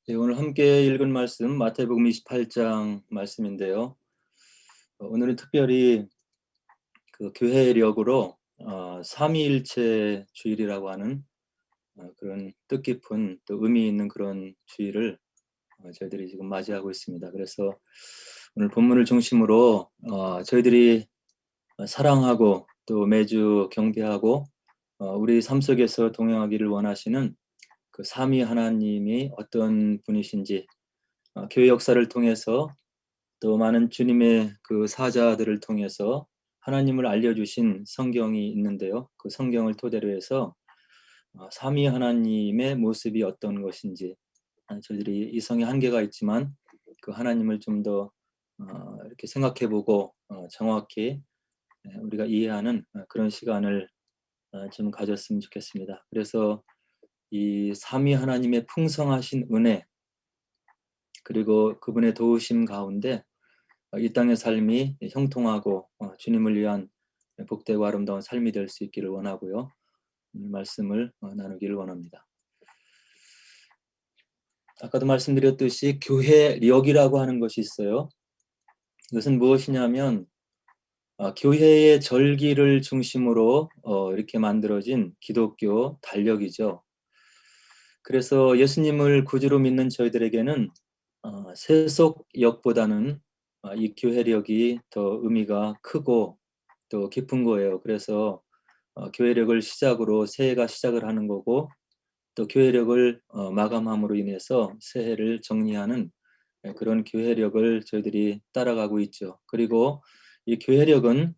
네, 오늘 함께 읽은 말씀 마태복음 28장 말씀인데요. 오늘은 특별히 그 교회력으로 삼위일체 주일이라고 하는 그런 뜻깊은 또 의미 있는 그런 주일을 저희들이 지금 맞이하고 있습니다. 그래서 오늘 본문을 중심으로 저희들이 사랑하고 또 매주 경배하고 우리 삶 속에서 동행하기를 원하시는 그 삼위 하나님이 어떤 분이신지 교회 역사를 통해서 또 많은 주님의 그 사자들을 통해서 하나님을 알려주신 성경이 있는데요. 그 성경을 토대로 해서 삼위 하나님의 모습이 어떤 것인지 저희들이 이성의 한계가 있지만 그 하나님을 좀 더 이렇게 생각해보고 정확히 우리가 이해하는 그런 시간을 좀 가졌으면 좋겠습니다. 그래서 이 삼위 하나님의 풍성하신 은혜 그리고 그분의 도우심 가운데 이 땅의 삶이 형통하고 주님을 위한 복되고 아름다운 삶이 될 수 있기를 원하고요. 오늘 말씀을 나누기를 원합니다. 아까도 말씀드렸듯이 교회력이라고 하는 것이 있어요. 이것은 무엇이냐면 교회의 절기를 중심으로 이렇게 만들어진 기독교 달력이죠. 그래서 예수님을 구주로 믿는 저희들에게는 세속력보다는 이 교회력이 더 의미가 크고 또 깊은 거예요. 그래서 교회력을 시작으로 새해가 시작을 하는 거고 또 교회력을 마감함으로 인해서 새해를 정리하는 그런 교회력을 저희들이 따라가고 있죠. 그리고 이 교회력은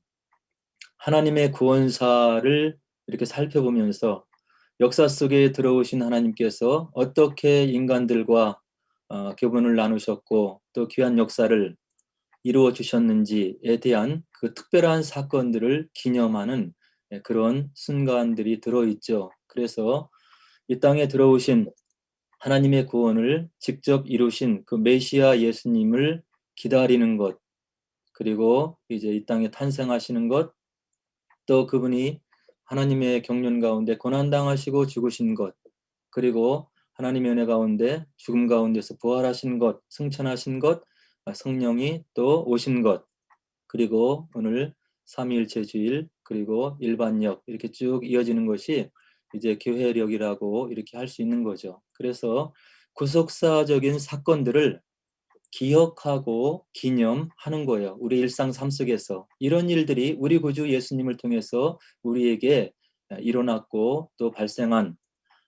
하나님의 구원사를 이렇게 살펴보면서 역사 속에 들어오신 하나님께서 어떻게 인간들과 교분을 나누셨고 또 귀한 역사를 이루어 주셨는지에 대한 그 특별한 사건들을 기념하는 그런 순간들이 들어있죠. 그래서 이 땅에 들어오신 하나님의 구원을 직접 이루신 그 메시아 예수님을 기다리는 것, 그리고 이제 이 땅에 탄생하시는 것, 또 그분이 하나님의 경륜 가운데 고난당하시고 죽으신 것, 그리고 하나님의 은혜 가운데 죽음 가운데서 부활하신 것, 승천하신 것, 성령이 또 오신 것, 그리고 오늘 삼위일체 주일, 그리고 일반력 이렇게 쭉 이어지는 것이 이제 교회력이라고 이렇게 할 수 있는 거죠. 그래서 구속사적인 사건들을 기억하고 기념하는 거예요. 우리 일상 삶 속에서 이런 일들이 우리 구주 예수님을 통해서 우리에게 일어났고 또 발생한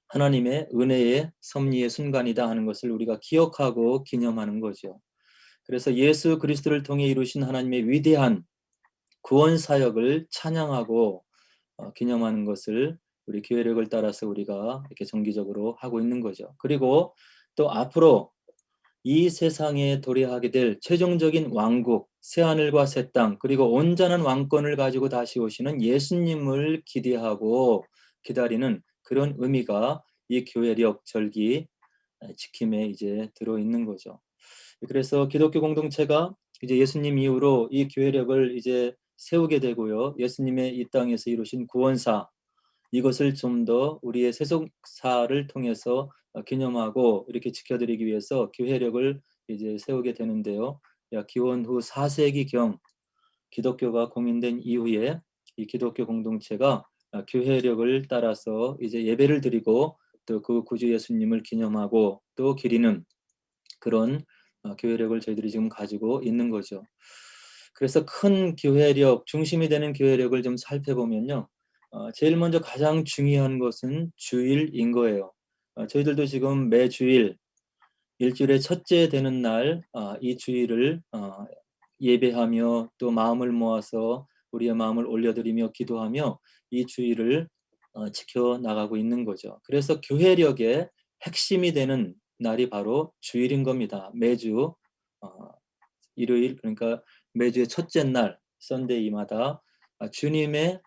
하나님의 은혜의 섭리의 순간이다 하는 것을 우리가 기억하고 기념하는 거죠. 그래서 예수 그리스도를 통해 이루신 하나님의 위대한 구원 사역을 찬양하고 기념하는 것을 우리 교회력을 따라서 우리가 이렇게 정기적으로 하고 있는 거죠. 그리고 또 앞으로 이 세상에 도래하게 될 최종적인 왕국, 새하늘과 새 땅, 그리고 온전한 왕권을 가지고 다시 오시는 예수님을 기대하고 기다리는 그런 의미가 이 교회력 절기 지킴에 이제 들어있는 거죠. 그래서 기독교 공동체가 이제 예수님 이후로 이 교회력을 이제 세우게 되고요. 예수님의 이 땅에서 이루신 구원사, 이것을 좀 더 우리의 세속사를 통해서 기념하고 이렇게 지켜드리기 위해서 교회력을 이제 세우게 되는데요. 약 기원 후 4세기경 기독교가 공인된 이후에 이 기독교 공동체가 교회력을 따라서 이제 예배를 드리고 또 그 구주 예수님을 기념하고 또 기리는 그런 교회력을 저희들이 지금 가지고 있는 거죠. 그래서 큰 교회력, 중심이 되는 교회력을 좀 살펴보면요. 제일 먼저 가장 중요한 것은 주일인 거예요. 저희들도 지금 매주일, 일주일의 첫째 되는 날, 이 주일을 예배하며 또 마음을 모아서 우리의 마음을 올려드리며 기도하며 이 주일을 지켜나가고 있는 거죠. 그래서 교회력의 핵심이 되는 날이 바로 주일인 겁니다. 매주 어, 일요일, 그러니까 매주의 첫째 날 썬데이마다 주님의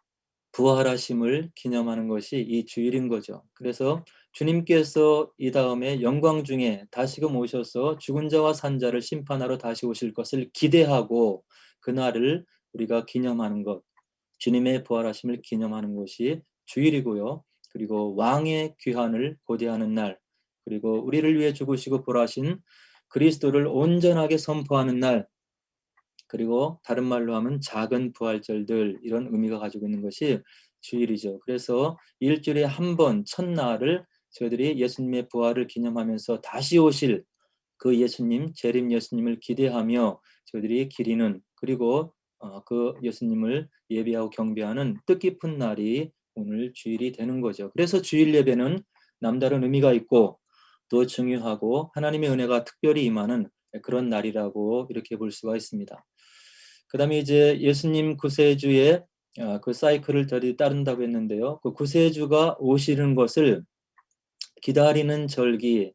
부활하심을 기념하는 것이 이 주일인 거죠. 그래서 주님께서 이 다음에 영광 중에 다시금 오셔서 죽은 자와 산 자를 심판하러 다시 오실 것을 기대하고 그날을 우리가 기념하는 것, 주님의 부활하심을 기념하는 것이 주일이고요. 그리고 왕의 귀환을 고대하는 날, 그리고 우리를 위해 죽으시고 부활하신 그리스도를 온전하게 선포하는 날, 그리고 다른 말로 하면 작은 부활절들, 이런 의미가 가지고 있는 것이 주일이죠. 그래서 일주일에 한 번 첫날을 저희들이 예수님의 부활을 기념하면서 다시 오실 그 예수님, 재림 예수님을 기대하며 저희들이 기리는, 그리고 그 예수님을 예배하고 경배하는 뜻깊은 날이 오늘 주일이 되는 거죠. 그래서 주일 예배는 남다른 의미가 있고 또 중요하고 하나님의 은혜가 특별히 임하는 그런 날이라고 이렇게 볼 수가 있습니다. 그 다음에 이제 예수님 구세주의 그 사이클을 저희 따른다고 했는데요. 그 구세주가 오시는 것을 기다리는 절기,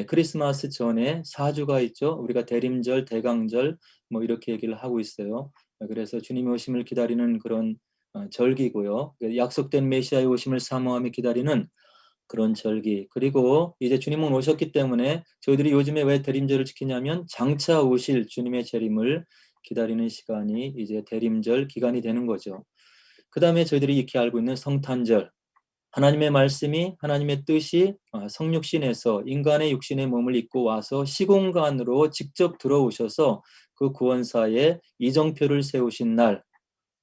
크리스마스 전에 4주가 있죠. 우리가 대림절, 대강절 뭐 이렇게 얘기를 하고 있어요. 그래서 주님의 오심을 기다리는 그런 절기고요. 약속된 메시아의 오심을 사모하며 기다리는 그런 절기. 그리고 이제 주님은 오셨기 때문에 저희들이 요즘에 왜 대림절을 지키냐면 장차 오실 주님의 재림을 기다리는 시간이 이제 대림절 기간이 되는 거죠. 그 다음에 저희들이 익히 알고 있는 성탄절. 하나님의 말씀이, 하나님의 뜻이 성육신에서 인간의 육신의 몸을 입고 와서 시공간으로 직접 들어오셔서 그 구원사의 이정표를 세우신 날,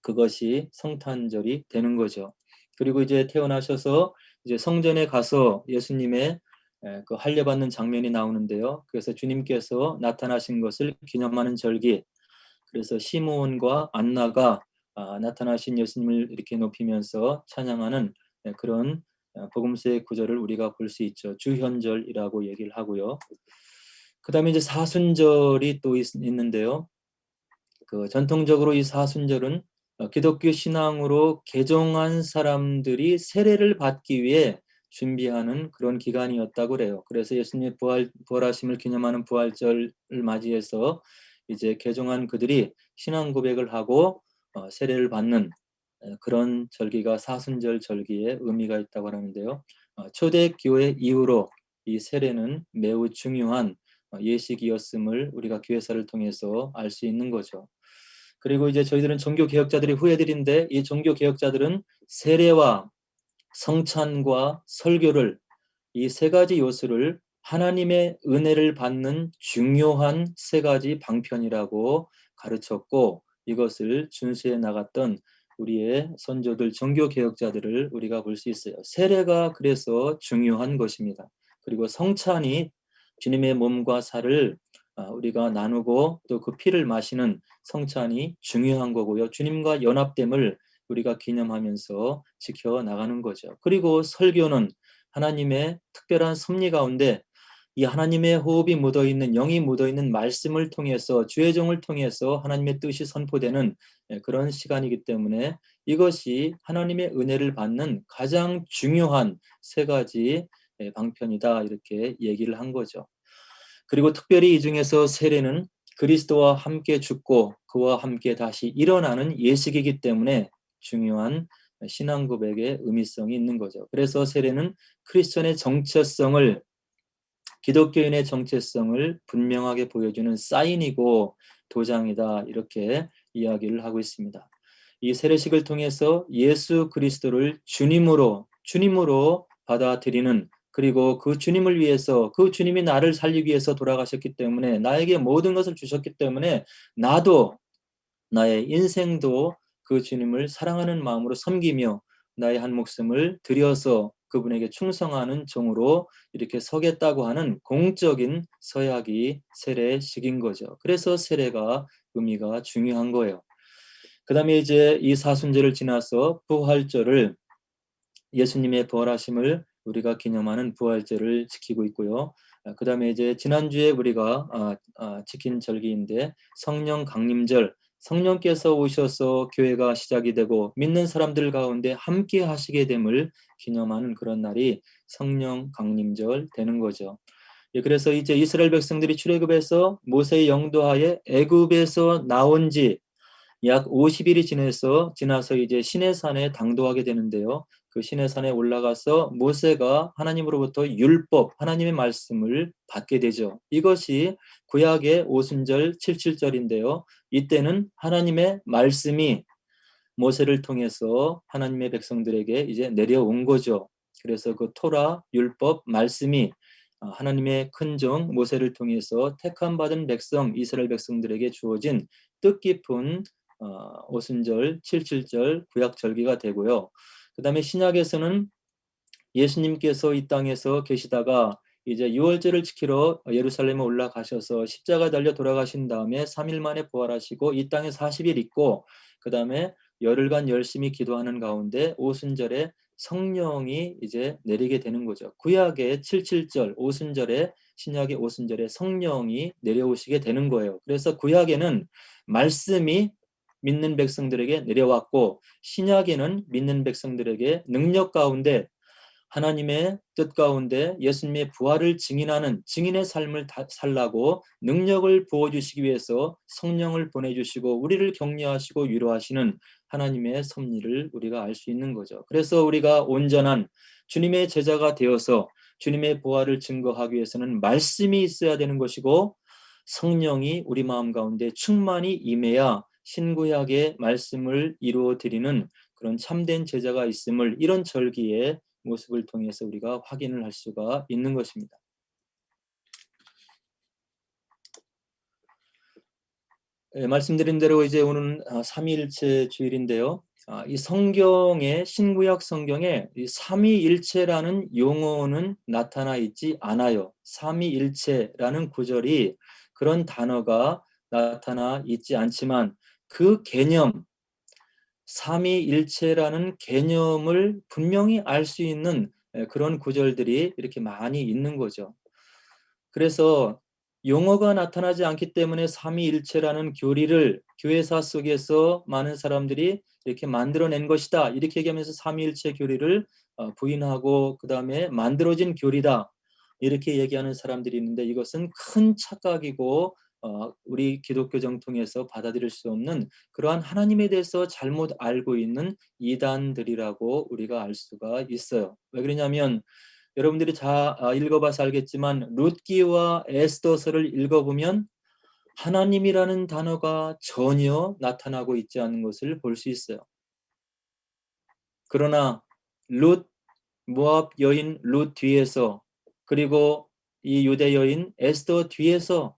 그것이 성탄절이 되는 거죠. 그리고 이제 태어나셔서 이제 성전에 가서 예수님의 그 할례받는 장면이 나오는데요. 그래서 주님께서 나타나신 것을 기념하는 절기. 그래서 시므온과 안나가 나타나신 예수님을 이렇게 높이면서 찬양하는 그런 복음서의 구절을 우리가 볼 수 있죠. 주현절이라고 얘기를 하고요. 그 다음에 이제 사순절이 또 있는데요. 그 전통적으로 이 사순절은 기독교 신앙으로 개종한 사람들이 세례를 받기 위해 준비하는 그런 기간이었다고 그래요. 그래서 예수님의 부활하심을 기념하는 부활절을 맞이해서 이제 개종한 그들이 신앙 고백을 하고 세례를 받는 그런 절기가 사순절 절기에 의미가 있다고 하는데요. 초대교회 이후로 이 세례는 매우 중요한 예식이었음을 우리가 교회사를 통해서 알 수 있는 거죠. 그리고 이제 저희들은 종교개혁자들의 후예들인데 이 종교개혁자들은 세례와 성찬과 설교를, 이 세 가지 요소를 하나님의 은혜를 받는 중요한 세 가지 방편이라고 가르쳤고, 이것을 준수해 나갔던 우리의 선조들, 종교개혁자들을 우리가 볼 수 있어요. 세례가 그래서 중요한 것입니다. 그리고 성찬이 주님의 몸과 살을 우리가 나누고 또 그 피를 마시는 성찬이 중요한 거고요. 주님과 연합됨을 우리가 기념하면서 지켜나가는 거죠. 그리고 설교는 하나님의 특별한 섭리 가운데 이 하나님의 호흡이 묻어있는, 영이 묻어있는 말씀을 통해서, 주의 종을 통해서 하나님의 뜻이 선포되는 그런 시간이기 때문에 이것이 하나님의 은혜를 받는 가장 중요한 세 가지 방편이다, 이렇게 얘기를 한 거죠. 그리고 특별히 이 중에서 세례는 그리스도와 함께 죽고 그와 함께 다시 일어나는 예식이기 때문에 중요한 신앙 고백의 의미성이 있는 거죠. 그래서 세례는 크리스천의 정체성을, 기독교인의 정체성을 분명하게 보여주는 사인이고 도장이다, 이렇게 이야기를 하고 있습니다. 이 세례식을 통해서 예수 그리스도를 주님으로 받아들이는, 그리고 그 주님을 위해서, 그 주님이 나를 살리기 위해서 돌아가셨기 때문에, 나에게 모든 것을 주셨기 때문에 나도, 나의 인생도 그 주님을 사랑하는 마음으로 섬기며 나의 한 목숨을 들여서 그분에게 충성하는 종으로 이렇게 서겠다고 하는 공적인 서약이 세례식인 거죠. 그래서 세례가 의미가 중요한 거예요. 그 다음에 이제 이 사순절을 지나서 부활절을, 예수님의 부활하심을 우리가 기념하는 부활절을 지키고 있고요. 그 다음에 이제 지난주에 우리가 지킨 절기인데 성령 강림절, 성령께서 오셔서 교회가 시작이 되고 믿는 사람들 가운데 함께 하시게 됨을 기념하는 그런 날이 성령 강림절 되는 거죠. 그래서 이제 이스라엘 백성들이 출애굽에서 모세의 영도하에 애굽에서 나온 지 약 50일이 지나서 이제 시내산에 당도하게 되는데요. 그 시내산에 올라가서 모세가 하나님으로부터 율법, 하나님의 말씀을 받게 되죠. 이것이 구약의 오순절 77절인데요. 이때는 하나님의 말씀이 모세를 통해서 하나님의 백성들에게 이제 내려온 거죠. 그래서 그 토라, 율법, 말씀이 하나님의 큰종 모세를 통해서 택함 받은 백성 이스라엘 백성들에게 주어진 뜻깊은 오순절, 칠칠절, 구약 절기가 되고요. 그다음에 신약에서는 예수님께서 이 땅에서 계시다가 이제 유월절을 지키러 예루살렘에 올라가셔서 십자가 달려 돌아가신 다음에 3일 만에 부활하시고 이 땅에 40일 있고 그다음에 열흘간 열심히 기도하는 가운데 오순절에 성령이 이제 내리게 되는 거죠. 구약의 칠칠절 오순절에 신약의 오순절에 성령이 내려오시게 되는 거예요. 그래서 구약에는 말씀이 믿는 백성들에게 내려왔고 신약에는 믿는 백성들에게 능력 가운데 하나님의 뜻 가운데 예수님의 부활을 증인하는 증인의 삶을 살라고 능력을 부어주시기 위해서 성령을 보내주시고 우리를 격려하시고 위로하시는 하나님의 섭리를 우리가 알 수 있는 거죠. 그래서 우리가 온전한 주님의 제자가 되어서 주님의 부활을 증거하기 위해서는 말씀이 있어야 되는 것이고 성령이 우리 마음 가운데 충만히 임해야 신구약의 말씀을 이루어 드리는 그런 참된 제자가 있음을 이런 절기에 모습을 통해서 우리가 확인을 할 수가 있는 것입니다. 말씀드린 대로 이제 오늘은 삼위일체 주일인데요. 이 성경의 신구약 성경에 이 삼위일체라는 용어는 나타나 있지 않아요. 삼위일체라는 구절이 그런 단어가 나타나 있지 않지만 그 개념 삼위일체라는 개념을 분명히 알 수 있는 그런 구절들이 이렇게 많이 있는 거죠. 그래서 용어가 나타나지 않기 때문에 삼위일체라는 교리를 교회사 속에서 많은 사람들이 이렇게 만들어낸 것이다. 이렇게 얘기하면서 삼위일체 교리를 부인하고 그다음에 만들어진 교리다. 이렇게 얘기하는 사람들이 있는데 이것은 큰 착각이고 우리 기독교 정통에서 받아들일 수 없는 그러한 하나님에 대해서 잘못 알고 있는 이단들이라고 우리가 알 수가 있어요. 왜 그러냐면 여러분들이 다 읽어봐서 알겠지만 룻기와 에스더서를 읽어보면 하나님이라는 단어가 전혀 나타나고 있지 않은 것을 볼 수 있어요. 그러나 룻 모압 여인 룻 뒤에서 그리고 이 유대 여인 에스더 뒤에서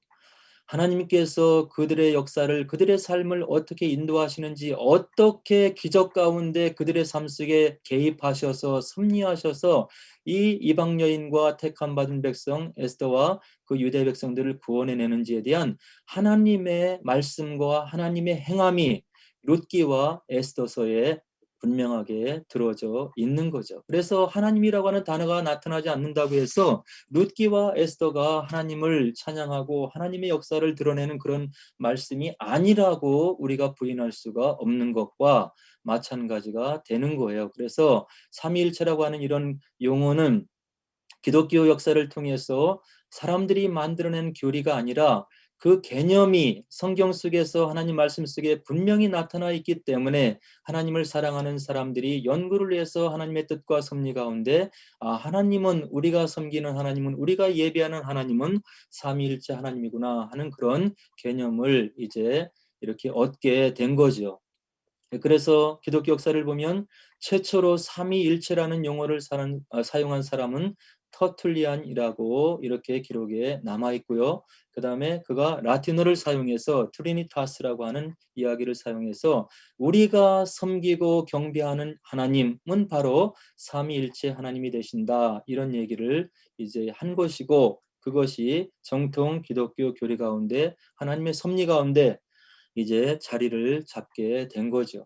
하나님께서 그들의 역사를 그들의 삶을 어떻게 인도하시는지 어떻게 기적 가운데 그들의 삶 속에 개입하셔서 섭리하셔서 이 이방 여인과 택함 받은 백성 에스더와 그 유대 백성들을 구원해내는지에 대한 하나님의 말씀과 하나님의 행함이 룻기와 에스더서에 분명하게 들어져 있는 거죠. 그래서 하나님이라고 하는 단어가 나타나지 않는다고 해서 룻기와 에스더가 하나님을 찬양하고 하나님의 역사를 드러내는 그런 말씀이 아니라고 우리가 부인할 수가 없는 것과 마찬가지가 되는 거예요. 그래서 삼위일체라고 하는 이런 용어는 기독교 역사를 통해서 사람들이 만들어낸 교리가 아니라 그 개념이 성경 속에서 하나님 말씀 속에 분명히 나타나 있기 때문에 하나님을 사랑하는 사람들이 연구를 해서 하나님의 뜻과 섭리 가운데 하나님은 우리가 섬기는 하나님은 우리가 예배하는 하나님은 삼위일체 하나님이구나 하는 그런 개념을 이제 이렇게 얻게 된 거죠. 그래서 기독교 역사를 보면 최초로 삼위일체라는 용어를 사용한 사람은 터툴리안이라고 이렇게 기록에 남아 있고요. 그 다음에 그가 라틴어를 사용해서 트리니타스라고 하는 이야기를 사용해서 우리가 섬기고 경배하는 하나님은 바로 삼위일체 하나님이 되신다. 이런 얘기를 이제 한 것이고 그것이 정통 기독교 교리 가운데 하나님의 섭리 가운데 이제 자리를 잡게 된 거죠.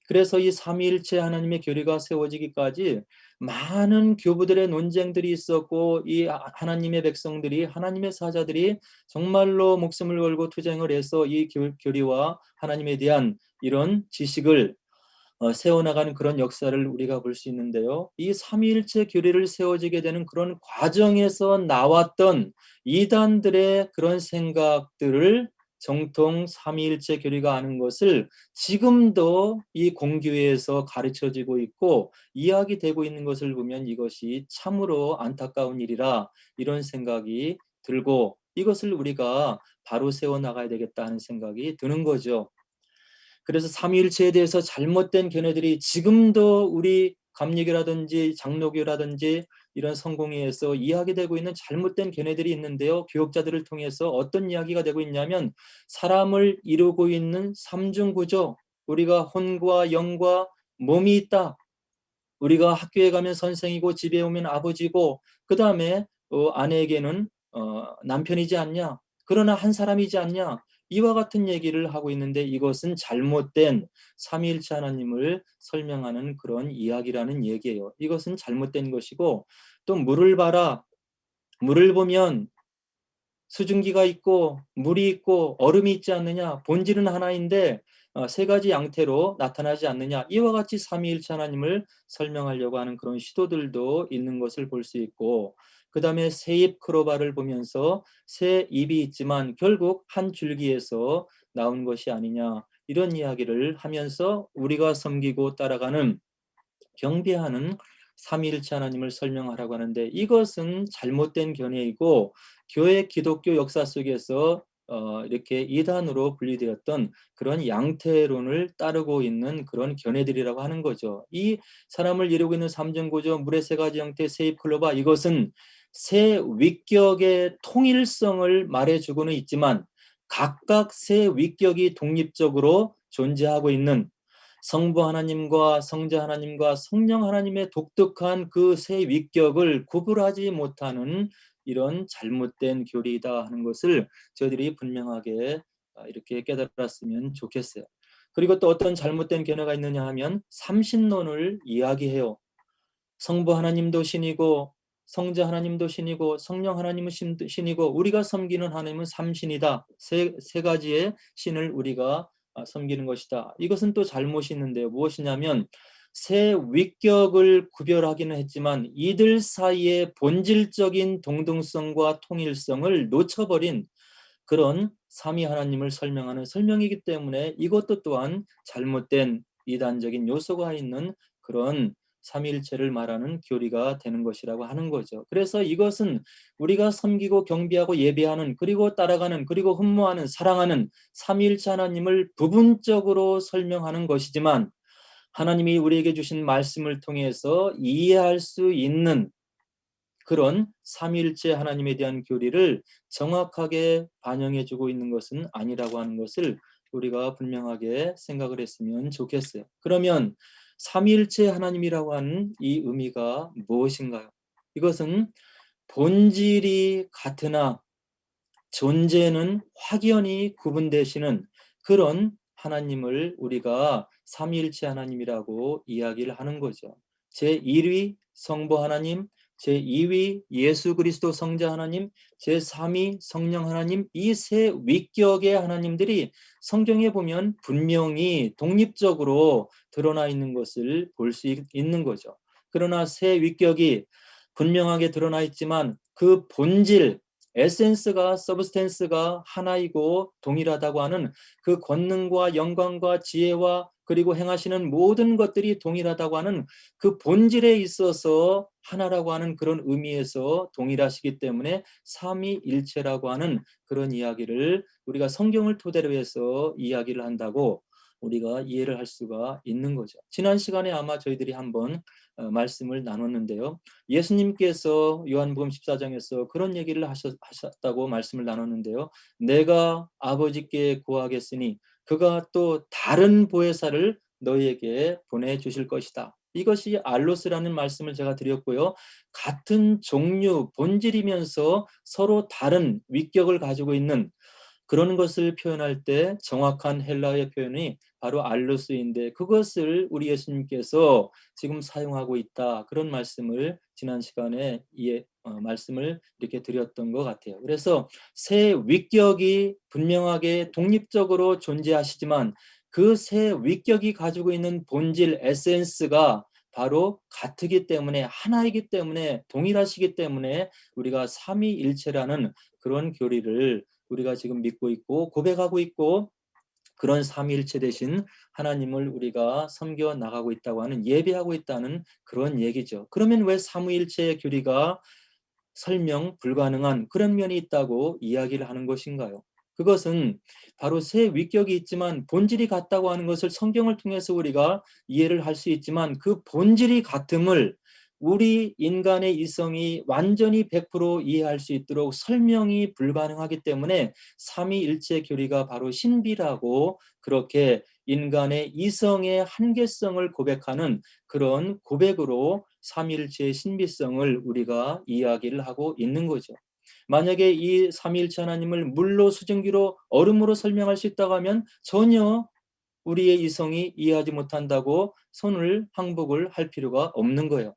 그래서 이 삼위일체 하나님의 교리가 세워지기까지 많은 교부들의 논쟁들이 있었고 이 하나님의 백성들이 하나님의 사자들이 정말로 목숨을 걸고 투쟁을 해서 이 교리와 하나님에 대한 이런 지식을 세워나가는 그런 역사를 우리가 볼 수 있는데요. 이 삼위일체 교리를 세워지게 되는 그런 과정에서 나왔던 이단들의 그런 생각들을 정통 삼위일체 교리가 아는 것을 지금도 이 공교회에서 가르쳐지고 있고 이야기되고 있는 것을 보면 이것이 참으로 안타까운 일이라 이런 생각이 들고 이것을 우리가 바로 세워나가야 되겠다 하는 생각이 드는 거죠. 그래서 삼위일체에 대해서 잘못된 견해들이 지금도 우리 감리교라든지 장로교라든지 이런 성공회에서 이야기되고 있는 잘못된 견해들이 있는데요. 교역자들을 통해서 어떤 이야기가 되고 있냐면 사람을 이루고 있는 삼중구조, 우리가 혼과 영과 몸이 있다. 우리가 학교에 가면 선생이고 집에 오면 아버지고 그 다음에 아내에게는 남편이지 않냐. 그러나 한 사람이지 않냐. 이와 같은 얘기를 하고 있는데 이것은 잘못된 삼위일체 하나님을 설명하는 그런 이야기라는 얘기예요. 이것은 잘못된 것이고 또 물을 봐라. 물을 보면 수증기가 있고 물이 있고 얼음이 있지 않느냐. 본질은 하나인데 세 가지 양태로 나타나지 않느냐. 이와 같이 삼위일체 하나님을 설명하려고 하는 그런 시도들도 있는 것을 볼 수 있고 그 다음에 새잎 크로바를 보면서 새 잎이 있지만 결국 한 줄기에서 나온 것이 아니냐. 이런 이야기를 하면서 우리가 섬기고 따라가는 경배하는 삼위일체 하나님을 설명하라고 하는데 이것은 잘못된 견해이고 교회 기독교 역사 속에서 이렇게 이단으로 분리되었던 그런 양태론을 따르고 있는 그런 견해들이라고 하는 거죠. 이 사람을 이루고 있는 삼중구조, 물의 세 가지 형태, 세입 클로바 이것은 세 위격의 통일성을 말해주고는 있지만 각각 세 위격이 독립적으로 존재하고 있는 성부 하나님과 성자 하나님과 성령 하나님의 독특한 그 세 위격을 구분하지 못하는 이런 잘못된 교리이다 하는 것을 저희들이 분명하게 이렇게 깨달았으면 좋겠어요. 그리고 또 어떤 잘못된 견해가 있느냐 하면 삼신론을 이야기해요. 성부 하나님도 신이고 성자 하나님도 신이고 성령 하나님은 신이고 우리가 섬기는 하나님은 삼신이다. 세 가지의 신을 우리가 섬기는 것이다. 이것은 또 잘못이 있는데요. 무엇이냐면 세 위격을 구별하기는 했지만 이들 사이의 본질적인 동등성과 통일성을 놓쳐버린 그런 삼위 하나님을 설명하는 설명이기 때문에 이것도 또한 잘못된 이단적인 요소가 있는 그런 삼위일체를 말하는 교리가 되는 것이라고 하는 거죠. 그래서 이것은 우리가 섬기고 경배하고 예배하는 그리고 따라가는 그리고 흠모하는 사랑하는 삼위일체 하나님을 부분적으로 설명하는 것이지만 하나님이 우리에게 주신 말씀을 통해서 이해할 수 있는 그런 삼위일체 하나님에 대한 교리를 정확하게 반영해주고 있는 것은 아니라고 하는 것을 우리가 분명하게 생각을 했으면 좋겠어요. 그러면 삼위일체 하나님이라고 하는 이 의미가 무엇인가요? 이것은 본질이 같으나 존재는 확연히 구분되시는 그런 하나님을 우리가 삼위일체 하나님이라고 이야기를 하는 거죠. 제1위 성부 하나님, 제2위 예수 그리스도 성자 하나님, 제3위 성령 하나님 이 세 위격의 하나님들이 성경에 보면 분명히 독립적으로 드러나 있는 것을 볼 수 있는 거죠. 그러나 세 위격이 분명하게 드러나 있지만 그 본질 에센스가 서브스텐스가 하나이고 동일하다고 하는 그 권능과 영광과 지혜와 그리고 행하시는 모든 것들이 동일하다고 하는 그 본질에 있어서 하나라고 하는 그런 의미에서 동일하시기 때문에 삼위일체라고 하는 그런 이야기를 우리가 성경을 토대로 해서 이야기를 한다고 우리가 이해를 할 수가 있는 거죠. 지난 시간에 아마 저희들이 한번 말씀을 나눴는데요. 예수님께서 요한복음 14장에서 그런 얘기를 하셨다고 말씀을 나눴는데요. 내가 아버지께 구하겠으니 그가 또 다른 보혜사를 너희에게 보내주실 것이다. 이것이 알로스라는 말씀을 제가 드렸고요. 같은 종류, 본질이면서 서로 다른 위격을 가지고 있는 그런 것을 표현할 때 정확한 헬라어의 표현이 바로 알로스인데 그것을 우리 예수님께서 지금 사용하고 있다. 그런 말씀을 지난 시간에 말씀을 이렇게 드렸던 것 같아요. 그래서 세 위격이 분명하게 독립적으로 존재하시지만 그 세 위격이 가지고 있는 본질 에센스가 바로 같기 때문에 하나이기 때문에 동일하시기 때문에 우리가 삼위일체라는 그런 교리를 우리가 지금 믿고 있고 고백하고 있고 그런 삼위일체 되신 하나님을 우리가 섬겨 나가고 있다고 하는 예배하고 있다는 그런 얘기죠. 그러면 왜 삼위일체의 교리가 설명 불가능한 그런 면이 있다고 이야기를 하는 것인가요? 그것은 바로 세 위격이 있지만 본질이 같다고 하는 것을 성경을 통해서 우리가 이해를 할 수 있지만 그 본질이 같음을 우리 인간의 이성이 완전히 100% 이해할 수 있도록 설명이 불가능하기 때문에 삼위일체 교리가 바로 신비라고 그렇게 인간의 이성의 한계성을 고백하는 그런 고백으로 삼위일체의 신비성을 우리가 이야기를 하고 있는 거죠. 만약에 이 삼위일체 하나님을 물로 수증기로 얼음으로 설명할 수 있다고 하면 전혀 우리의 이성이 이해하지 못한다고 손을 항복을 할 필요가 없는 거예요.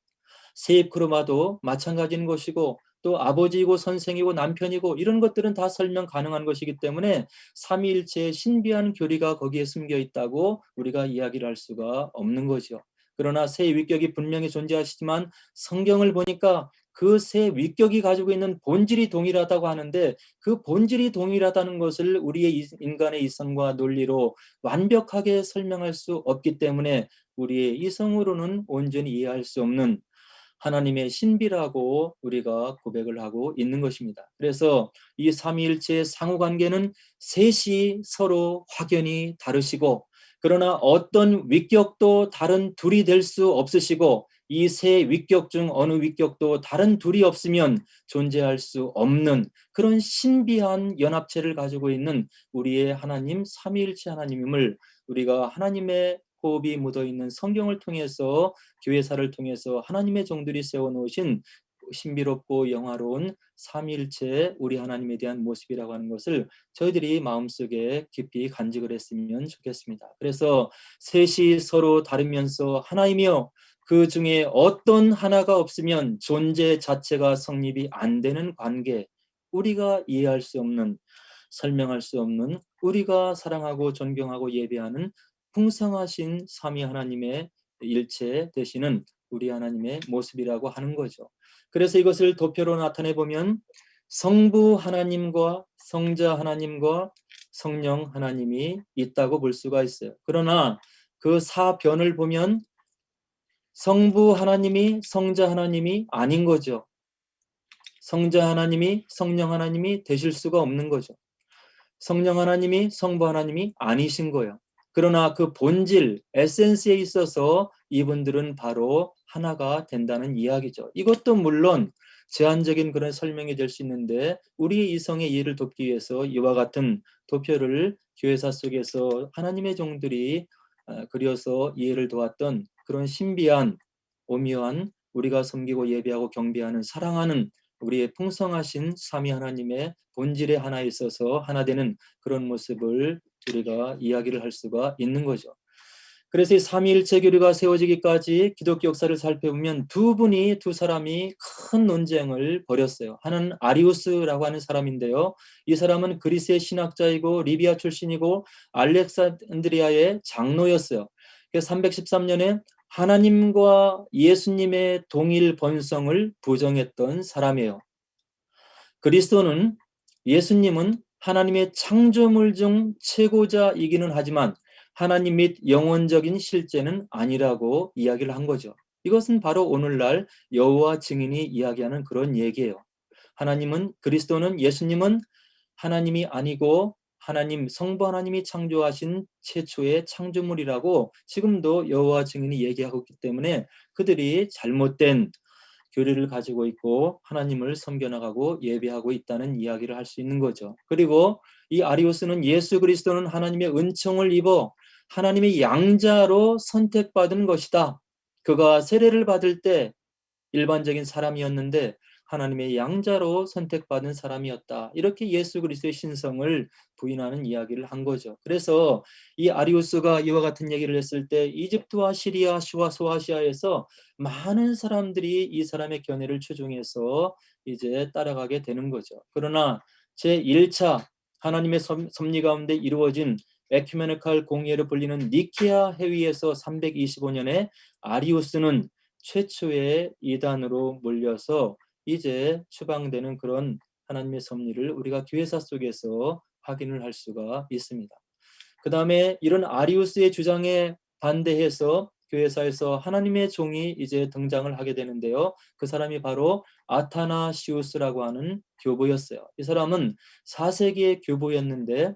세입크로마도 마찬가지인 것이고 또 아버지이고 선생이고 남편이고 이런 것들은 다 설명 가능한 것이기 때문에 삼위일체의 신비한 교리가 거기에 숨겨 있다고 우리가 이야기를 할 수가 없는 거죠. 그러나 새 위격이 분명히 존재하시지만 성경을 보니까 그 새 위격이 가지고 있는 본질이 동일하다고 하는데 그 본질이 동일하다는 것을 우리의 인간의 이성과 논리로 완벽하게 설명할 수 없기 때문에 우리의 이성으로는 온전히 이해할 수 없는 하나님의 신비라고 우리가 고백을 하고 있는 것입니다. 그래서 이 삼위일체의 상호관계는 셋이 서로 확연히 다르시고 그러나 어떤 위격도 다른 둘이 될 수 없으시고 이 세 위격 중 어느 위격도 다른 둘이 없으면 존재할 수 없는 그런 신비한 연합체를 가지고 있는 우리의 하나님 삼위일체 하나님임을 우리가 하나님의 호흡이 묻어있는 성경을 통해서 교회사를 통해서 하나님의 종들이 세워놓으신 신비롭고 영화로운 삼위일체의 우리 하나님에 대한 모습이라고 하는 것을 저희들이 마음속에 깊이 간직을 했으면 좋겠습니다. 그래서 셋이 서로 다르면서 하나이며 그 중에 어떤 하나가 없으면 존재 자체가 성립이 안 되는 관계, 우리가 이해할 수 없는, 설명할 수 없는, 우리가 사랑하고 존경하고 예배하는 풍성하신 삼위 하나님의 일체 되시는 우리 하나님의 모습이라고 하는 거죠. 그래서 이것을 도표로 나타내 보면 성부 하나님과 성자 하나님과 성령 하나님이 있다고 볼 수가 있어요. 그러나 그 사변을 보면 성부 하나님이 성자 하나님이 아닌 거죠. 성자 하나님이 성령 하나님이 되실 수가 없는 거죠. 성령 하나님이 성부 하나님이 아니신 거예요. 그러나 그 본질, 에센스에 있어서 이분들은 바로 하나가 된다는 이야기죠. 이것도 물론 제한적인 그런 설명이 될 수 있는데 우리의 이성의 이해를 돕기 위해서 이와 같은 도표를 교회사 속에서 하나님의 종들이 그려서 이해를 도왔던 그런 신비한 오묘한 우리가 섬기고 예배하고 경배하는 사랑하는 우리의 풍성하신 삼위 하나님의 본질의 하나에 있어서 하나 되는 그런 모습을 우리가 이야기를 할 수가 있는 거죠. 그래서 이 삼위일체 교리가 세워지기까지 기독교 역사를 살펴보면 두 사람이 큰 논쟁을 벌였어요. 하나는 아리우스라고 하는 사람인데요. 이 사람은 그리스의 신학자이고 리비아 출신이고 알렉산드리아의 장로였어요. 313년에 하나님과 예수님의 동일 본성을 부정했던 사람이에요. 그리스도는 예수님은 하나님의 창조물 중 최고자이기는 하지만 하나님 및 영원적인 실제는 아니라고 이야기를 한 거죠. 이것은 바로 오늘날 여호와 증인이 이야기하는 그런 얘기예요. 그리스도는 예수님은 하나님이 아니고 하나님 성부 하나님이 창조하신 최초의 창조물이라고 지금도 여호와 증인이 얘기하고 있기 때문에 그들이 잘못된 교리를 가지고 있고 하나님을 섬겨나가고 예배하고 있다는 이야기를 할 수 있는 거죠. 그리고 이 아리우스는 예수 그리스도는 하나님의 은총을 입어 하나님의 양자로 선택받은 것이다. 그가 세례를 받을 때 일반적인 사람이었는데 하나님의 양자로 선택받은 사람이었다. 이렇게 예수 그리스도의 신성을 부인하는 이야기를 한 거죠. 그래서 이 아리우스가 이와 같은 얘기를 했을 때 이집트와 시리아, 소아시아에서 많은 사람들이 이 사람의 견해를 추종해서 이제 따라가게 되는 거죠. 그러나 제1차 하나님의 섭리 가운데 이루어진 에큐메니칼 공예로 불리는 니케아 회의에서 325년에 아리우스는 최초의 이단으로 몰려서 이제 추방되는 그런 하나님의 섭리를 우리가 교회사 속에서 확인을 할 수가 있습니다. 그 다음에 이런 아리우스의 주장에 반대해서 교회사에서 하나님의 종이 이제 등장을 하게 되는데요. 그 사람이 바로 아타나시우스라고 하는 교보였어요. 이 사람은 4세기의 교보였는데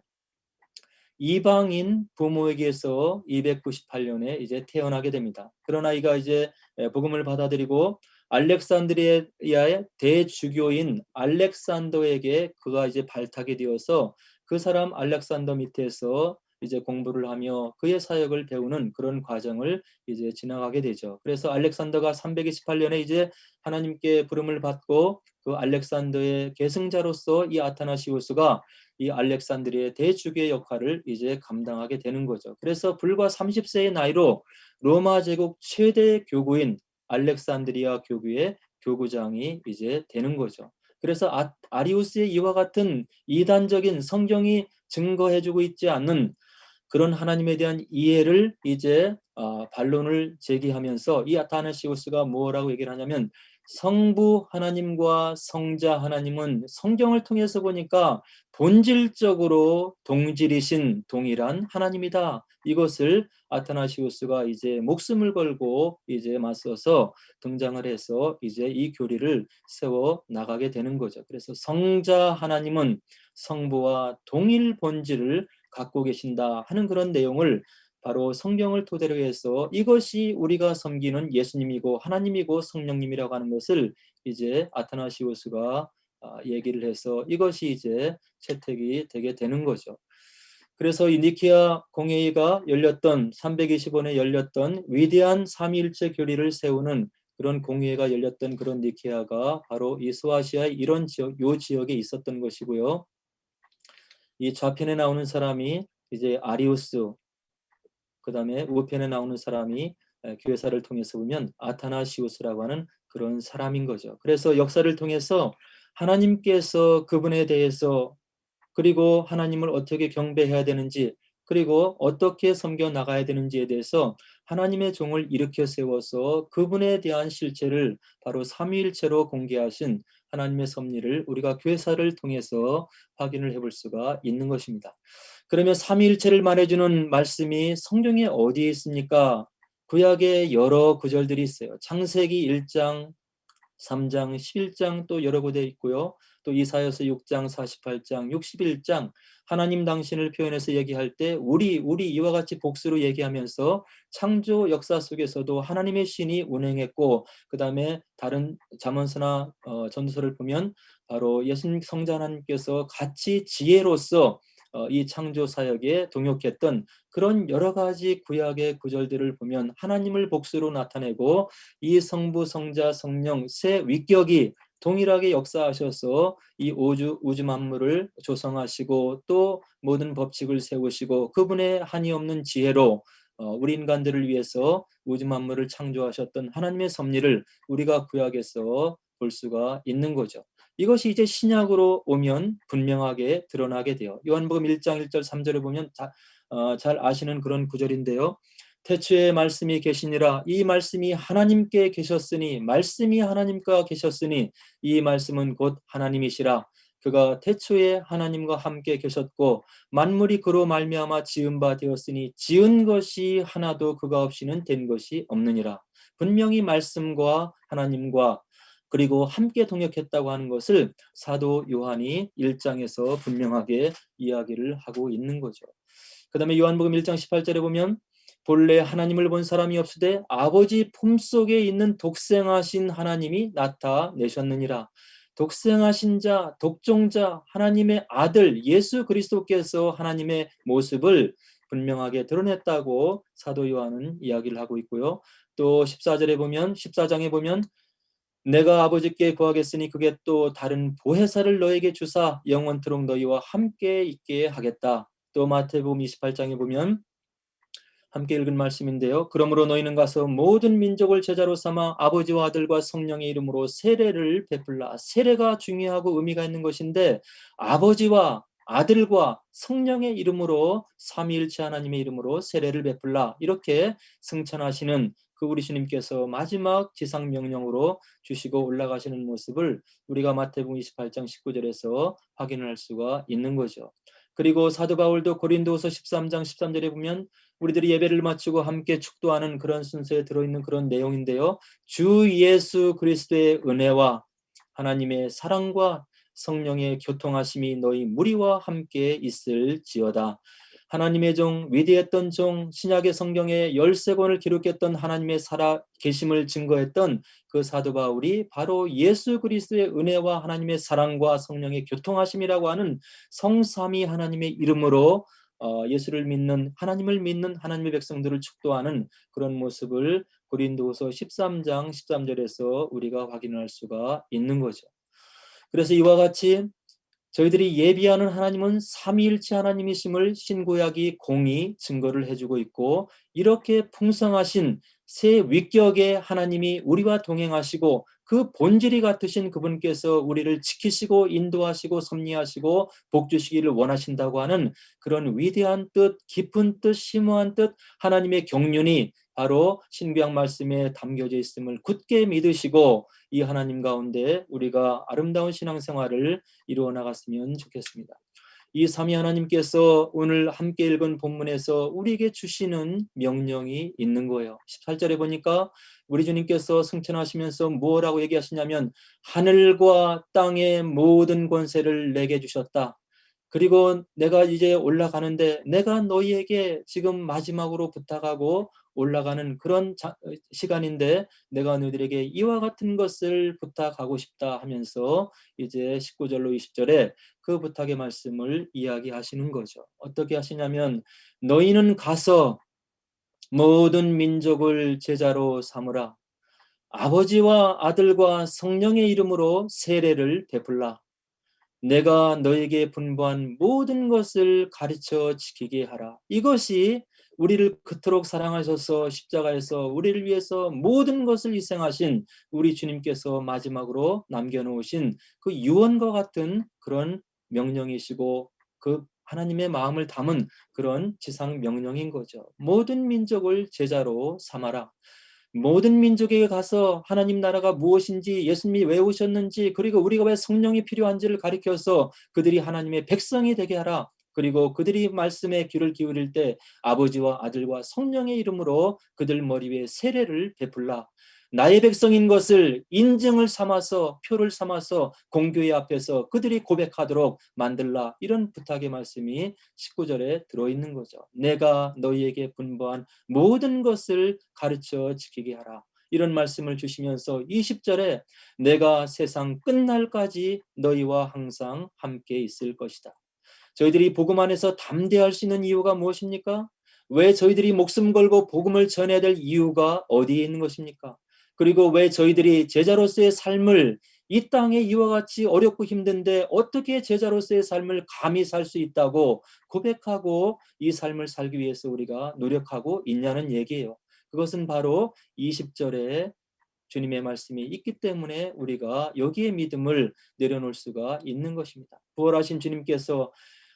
이방인 부모에게서 298년에 이제 태어나게 됩니다. 그러나 이가 이제 복음을 받아들이고 알렉산드리아의 대주교인 알렉산더에게 그가 이제 발탁이 되어서 그 사람 알렉산더 밑에서 이제 공부를 하며 그의 사역을 배우는 그런 과정을 이제 지나가게 되죠. 그래서 알렉산더가 328년에 이제 하나님께 부름을 받고 그 알렉산더의 계승자로서 이 아타나시우스가 이 알렉산드리아의 대주교의 역할을 이제 감당하게 되는 거죠. 그래서 불과 30세의 나이로 로마 제국 최대 교구인 알렉산드리아 교구의 교구장이 이제 되는 거죠. 그래서 아리우스의 이와 같은 이단적인 성경이 증거해주고 있지 않는 그런 하나님에 대한 이해를 이제 반론을 제기하면서 이 아타나시우스가 뭐라고 얘기를 하냐면 성부 하나님과 성자 하나님은 성경을 통해서 보니까 본질적으로 동질이신 동일한 하나님이다. 이것을 아타나시우스가 이제 목숨을 걸고 이제 맞서서 등장을 해서 이제 이 교리를 세워 나가게 되는 거죠. 그래서 성자 하나님은 성부와 동일 본질을 갖고 계신다 하는 그런 내용을 바로 성경을 토대로 해서 이것이 우리가 섬기는 예수님이고 하나님이고 성령님이라고 하는 것을 이제 아타나시우스가 얘기를 해서 이것이 이제 채택이 되게 되는 거죠. 그래서 이 니케아 공회의가 열렸던 325년에 열렸던 위대한 삼위일체 교리를 세우는 그런 공회가 열렸던 그런 니케아가 바로 이 소아시아의 이런 지역, 요 지역에 있었던 것이고요. 이 좌편에 나오는 사람이 이제 아리우스, 그 다음에 우편에 나오는 사람이 교회사를 통해서 보면 아타나시우스라고 하는 그런 사람인 거죠. 그래서 역사를 통해서 하나님께서 그분에 대해서 그리고 하나님을 어떻게 경배해야 되는지 그리고 어떻게 섬겨 나가야 되는지에 대해서 하나님의 종을 일으켜 세워서 그분에 대한 실체를 바로 삼위일체로 공개하신 하나님의 섭리를 우리가 교회사를 통해서 확인을 해볼 수가 있는 것입니다. 그러면 삼위일체를 말해주는 말씀이 성경에 어디에 있습니까? 구약에 여러 구절들이 있어요. 창세기 1장, 3장, 11장 또 여러 곳에 있고요. 또 이사야서 6장, 48장, 61장 하나님 당신을 표현해서 얘기할 때 우리 이와 같이 복수로 얘기하면서 창조 역사 속에서도 하나님의 신이 운행했고 그 다음에 다른 잠언서나 전도서를 보면 바로 예수님 성자 하나님께서 같이 지혜로서 이 창조 사역에 동역했던 그런 여러 가지 구약의 구절들을 보면 하나님을 복수로 나타내고 이 성부, 성자, 성령 세 위격이 동일하게 역사하셔서 이 우주 만물을 조성하시고 또 모든 법칙을 세우시고 그분의 한이 없는 지혜로 우리 인간들을 위해서 우주 만물을 창조하셨던 하나님의 섭리를 우리가 구약에서 볼 수가 있는 거죠. 이것이 이제 신약으로 오면 분명하게 드러나게 돼요. 요한복음 1장 1절 3절에 보면 잘 아시는 그런 구절인데요. 태초에 말씀이 계시니라 이 말씀이 하나님께 계셨으니 말씀이 하나님과 계셨으니 이 말씀은 곧 하나님이시라 그가 태초에 하나님과 함께 계셨고 만물이 그로 말미암아 지은 바 되었으니 지은 것이 하나도 그가 없이는 된 것이 없느니라. 분명히 말씀과 하나님과 그리고 함께 동역했다고 하는 것을 사도 요한이 1장에서 분명하게 이야기를 하고 있는 거죠. 그 다음에 요한복음 1장 18절에 보면 본래 하나님을 본 사람이 없으되 아버지 품속에 있는 독생하신 하나님이 나타내셨느니라. 독생하신 자, 독종자, 하나님의 아들 예수 그리스도께서 하나님의 모습을 분명하게 드러냈다고 사도 요한은 이야기를 하고 있고요. 또 14절에 보면 14장에 보면 내가 아버지께 구하겠으니 그게 또 다른 보혜사를 너에게 주사 영원토록 너희와 함께 있게 하겠다. 또 마태복음 28장에 보면 함께 읽은 말씀인데요. 그러므로 너희는 가서 모든 민족을 제자로 삼아 아버지와 아들과 성령의 이름으로 세례를 베풀라. 세례가 중요하고 의미가 있는 것인데 아버지와 아들과 성령의 이름으로 삼위일체 하나님의 이름으로 세례를 베풀라. 이렇게 승천하시는 그 우리 주님께서 마지막 지상 명령으로 주시고 올라가시는 모습을 우리가 마태복음 28장 19절에서 확인을 할 수가 있는 거죠. 그리고 사도 바울도 고린도후서 13장 13절에 보면 우리들이 예배를 마치고 함께 축도하는 그런 순서에 들어있는 그런 내용인데요. 주 예수 그리스도의 은혜와 하나님의 사랑과 성령의 교통하심이 너희 무리와 함께 있을지어다. 하나님의 종, 위대했던 종, 신약의 성경에 13권을 기록했던 하나님의 살아 계심을 증거했던 그 사도 바울이 바로 예수 그리스도의 은혜와 하나님의 사랑과 성령의 교통하심이라고 하는 성삼위 하나님의 이름으로 예수를 믿는, 하나님을 믿는 하나님의 백성들을 축도하는 그런 모습을 고린도후서 13장 13절에서 우리가 확인할 수가 있는 거죠. 그래서 이와 같이 저희들이 예비하는 하나님은 삼위일체 하나님이심을 신구약이 공히 증거를 해주고 있고, 이렇게 풍성하신 새 위격의 하나님이 우리와 동행하시고 그 본질이 같으신 그분께서 우리를 지키시고 인도하시고 섭리하시고 복주시기를 원하신다고 하는 그런 위대한 뜻, 깊은 뜻, 심오한 뜻, 하나님의 경륜이 바로 신구약 말씀에 담겨져 있음을 굳게 믿으시고 이 하나님 가운데 우리가 아름다운 신앙생활을 이루어 나갔으면 좋겠습니다. 이 삼위 하나님께서 오늘 함께 읽은 본문에서 우리에게 주시는 명령이 있는 거예요. 18절에 보니까 우리 주님께서 승천하시면서 뭐라고 얘기하시냐면 하늘과 땅의 모든 권세를 내게 주셨다. 그리고 내가 이제 올라가는데 내가 너희에게 지금 마지막으로 부탁하고 올라가는 그런 시간인데 내가 너희들에게 이와 같은 것을 부탁하고 싶다 하면서 이제 19절로 20절에 그 부탁의 말씀을 이야기하시는 거죠. 어떻게 하시냐면 너희는 가서 모든 민족을 제자로 삼으라. 아버지와 아들과 성령의 이름으로 세례를 베풀라. 내가 너에게 분부한 모든 것을 가르쳐 지키게 하라. 이것이 우리를 그토록 사랑하셔서 십자가에서 우리를 위해서 모든 것을 희생하신 우리 주님께서 마지막으로 남겨놓으신 그 유언과 같은 그런 명령이시고 그 하나님의 마음을 담은 그런 지상 명령인 거죠. 모든 민족을 제자로 삼아라. 모든 민족에게 가서 하나님 나라가 무엇인지, 예수님이 왜 오셨는지, 그리고 우리가 왜 성령이 필요한지를 가르쳐서 그들이 하나님의 백성이 되게 하라. 그리고 그들이 말씀에 귀를 기울일 때 아버지와 아들과 성령의 이름으로 그들 머리 위에 세례를 베풀라. 나의 백성인 것을 인증을 삼아서, 표를 삼아서 공교회 앞에서 그들이 고백하도록 만들라. 이런 부탁의 말씀이 19절에 들어있는 거죠. 내가 너희에게 분부한 모든 것을 가르쳐 지키게 하라. 이런 말씀을 주시면서 20절에 내가 세상 끝날까지 너희와 항상 함께 있을 것이다. 저희들이 복음 안에서 담대할 수 있는 이유가 무엇입니까? 왜 저희들이 목숨 걸고 복음을 전해야 될 이유가 어디에 있는 것입니까? 그리고 왜 저희들이 제자로서의 삶을 이 땅에 이와 같이 어렵고 힘든데 어떻게 제자로서의 삶을 감히 살 수 있다고 고백하고 이 삶을 살기 위해서 우리가 노력하고 있냐는 얘기예요. 그것은 바로 20절에 주님의 말씀이 있기 때문에 우리가 여기에 믿음을 내려놓을 수가 있는 것입니다. 부활하신 주님께서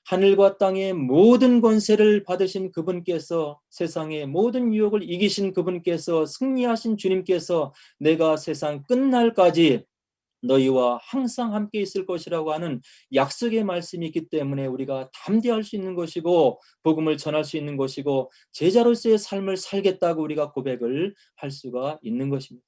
하늘과 땅의 모든 권세를 받으신 그분께서, 세상의 모든 유혹을 이기신 그분께서, 승리하신 주님께서 내가 세상 끝날까지 너희와 항상 함께 있을 것이라고 하는 약속의 말씀이 있기 때문에 우리가 담대할 수 있는 것이고 복음을 전할 수 있는 것이고 제자로서의 삶을 살겠다고 우리가 고백을 할 수가 있는 것입니다.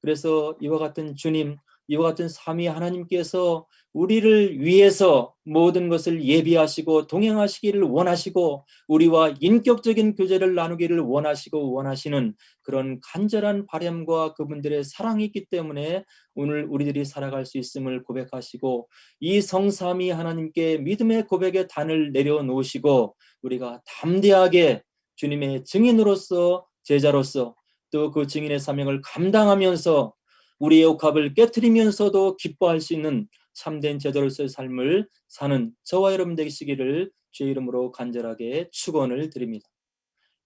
그래서 이와 같은 주님, 이와 같은 삼위 하나님께서 우리를 위해서 모든 것을 예비하시고 동행하시기를 원하시고 우리와 인격적인 교제를 나누기를 원하시고 원하시는 그런 간절한 바람과 그분들의 사랑이 있기 때문에 오늘 우리들이 살아갈 수 있음을 고백하시고 이 성삼위 하나님께 믿음의 고백의 단을 내려놓으시고 우리가 담대하게 주님의 증인으로서, 제자로서 또 그 증인의 사명을 감당하면서 우리의 옥합을 깨트리면서도 기뻐할 수 있는 참된 제자로서의 삶을 사는 저와 여러분 되시기를 주의 이름으로 간절하게 축원을 드립니다.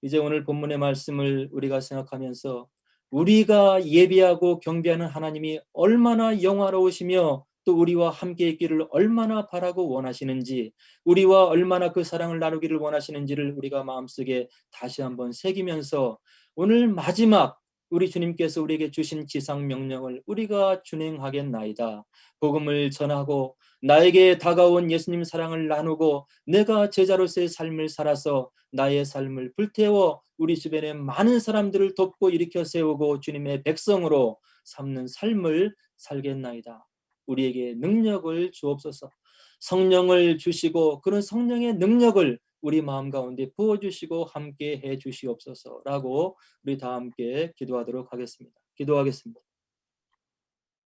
이제 오늘 본문의 말씀을 우리가 생각하면서 우리가 예비하고 경배하는 하나님이 얼마나 영화로우시며 또 우리와 함께 있기를 얼마나 바라고 원하시는지, 우리와 얼마나 그 사랑을 나누기를 원하시는지를 우리가 마음속에 다시 한번 새기면서 오늘 마지막 우리 주님께서 우리에게 주신 지상 명령을 우리가 준행하겠나이다. 복음을 전하고 나에게 다가온 예수님 사랑을 나누고 내가 제자로서의 삶을 살아서 나의 삶을 불태워 우리 주변의 많은 사람들을 돕고 일으켜 세우고 주님의 백성으로 삼는 삶을 살겠나이다. 우리에게 능력을 주옵소서. 성령을 주시고 그런 성령의 능력을 우리 마음 가운데 부어 주시고 함께 해 주시옵소서라고 우리 다 함께 기도하도록 하겠습니다. 기도하겠습니다.